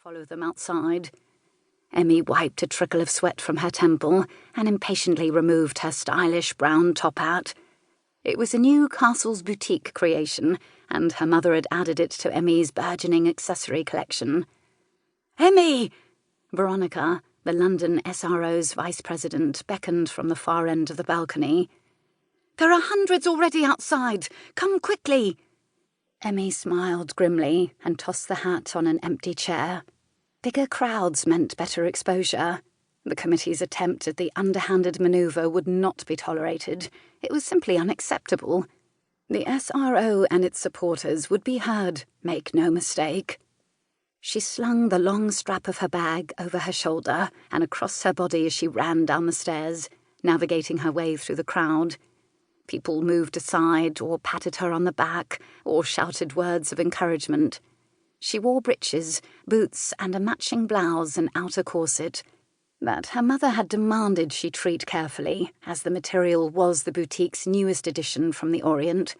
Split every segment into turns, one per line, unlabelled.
follow them outside. Emmy wiped a trickle of sweat from her temple and impatiently removed her stylish brown top hat. It was a new Castle's boutique creation, and her mother had added it to Emmy's burgeoning accessory collection. "Emmy!" Veronica, the London SRO's vice president, beckoned from the far end of the balcony. "There are hundreds already outside. Come quickly." Emmy smiled grimly and tossed the hat on an empty chair. Bigger crowds meant better exposure. The committee's attempt at the underhanded manoeuvre would not be tolerated. It was simply unacceptable. The SRO and its supporters would be heard, make no mistake. She slung the long strap of her bag over her shoulder and across her body as she ran down the stairs, navigating her way through the crowd. People moved aside or patted her on the back or shouted words of encouragement. She wore breeches, boots, and a matching blouse and outer corset that her mother had demanded she treat carefully, as the material was the boutique's newest addition from the Orient.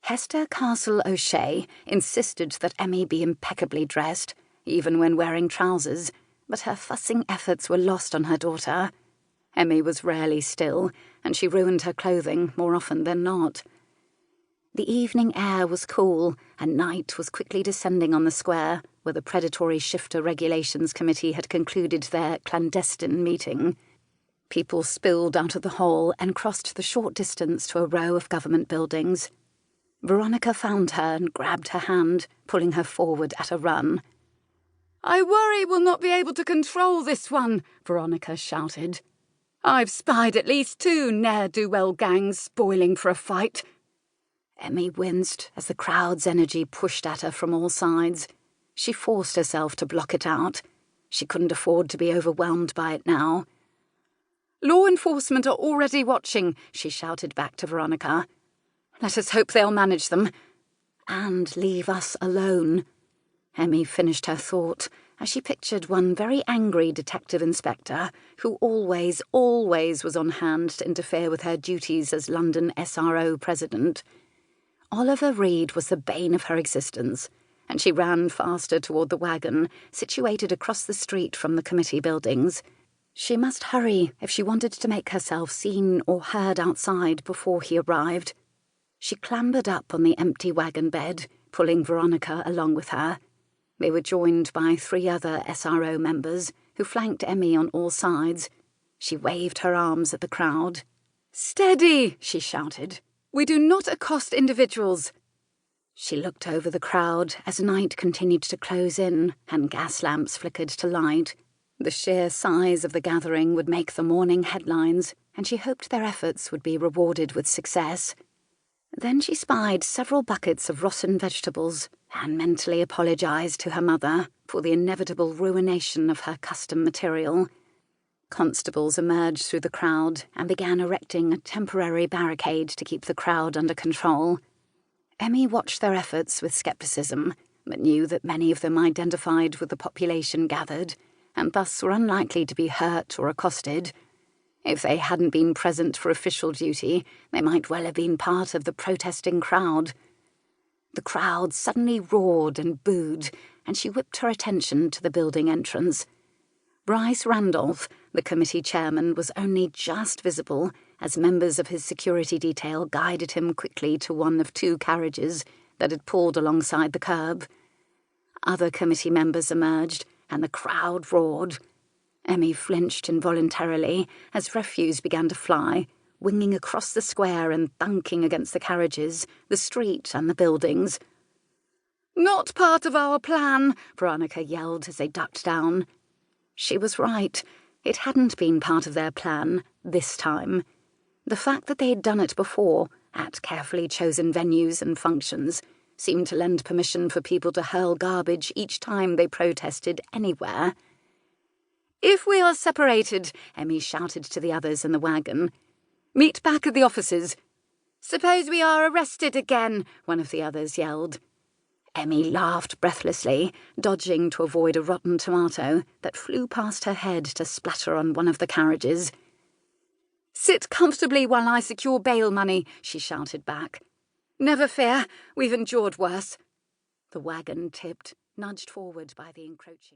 Hester Castle O'Shea insisted that Emmy be impeccably dressed, even when wearing trousers, but her fussing efforts were lost on her daughter. Emmy was rarely still, and she ruined her clothing more often than not. The evening air was cool, and night was quickly descending on the square, where the Predatory Shifter Regulations Committee had concluded their clandestine meeting. People spilled out of the hall and crossed the short distance to a row of government buildings. Veronica found her and grabbed her hand, pulling her forward at a run. "I worry we'll not be able to control this one," Veronica shouted. "I've spied at least 2 ne'er-do-well gangs spoiling for a fight." Emmy winced as the crowd's energy pushed at her from all sides. She forced herself to block it out. She couldn't afford to be overwhelmed by it now. "Law enforcement are already watching," she shouted back to Veronica. "Let us hope they'll manage them. And leave us alone." Emmy finished her thought as she pictured one very angry detective inspector who always was on hand to interfere with her duties as London SRO president. Oliver Reed was the bane of her existence, and she ran faster toward the wagon, situated across the street from the committee buildings. She must hurry if she wanted to make herself seen or heard outside before he arrived. She clambered up on the empty wagon bed, pulling Veronica along with her. They were joined by 3 other SRO members, who flanked Emmy on all sides. She waved her arms at the crowd. "Steady!" she shouted. "We do not accost individuals." She looked over the crowd as night continued to close in and gas lamps flickered to light. The sheer size of the gathering would make the morning headlines, and she hoped their efforts would be rewarded with success. Then she spied several buckets of rotten vegetables and mentally apologized to her mother for the inevitable ruination of her custom material. Constables emerged through the crowd and began erecting a temporary barricade to keep the crowd under control. Emmy watched their efforts with skepticism, but knew that many of them identified with the population gathered, and thus were unlikely to be hurt or accosted. If they hadn't been present for official duty, they might well have been part of the protesting crowd. The crowd suddenly roared and booed, and she whipped her attention to the building entrance. Bryce Randolph, the committee chairman, was only just visible as members of his security detail guided him quickly to one of 2 carriages that had pulled alongside the curb. Other committee members emerged, and the crowd roared. Emmy flinched involuntarily as refuse began to fly, winging across the square and thunking against the carriages, the street and the buildings. "Not part of our plan," Veronica yelled as they ducked down. She was right. It hadn't been part of their plan, this time. The fact that they had done it before, at carefully chosen venues and functions, seemed to lend permission for people to hurl garbage each time they protested anywhere. "If we are separated," Emmy shouted to the others in the wagon, "meet back at the offices." "Suppose we are arrested again," one of the others yelled. Emmy laughed breathlessly, dodging to avoid a rotten tomato that flew past her head to splatter on one of the carriages. "Sit comfortably while I secure bail money," she shouted back. "Never fear, we've endured worse." The wagon tipped, nudged forward by the encroaching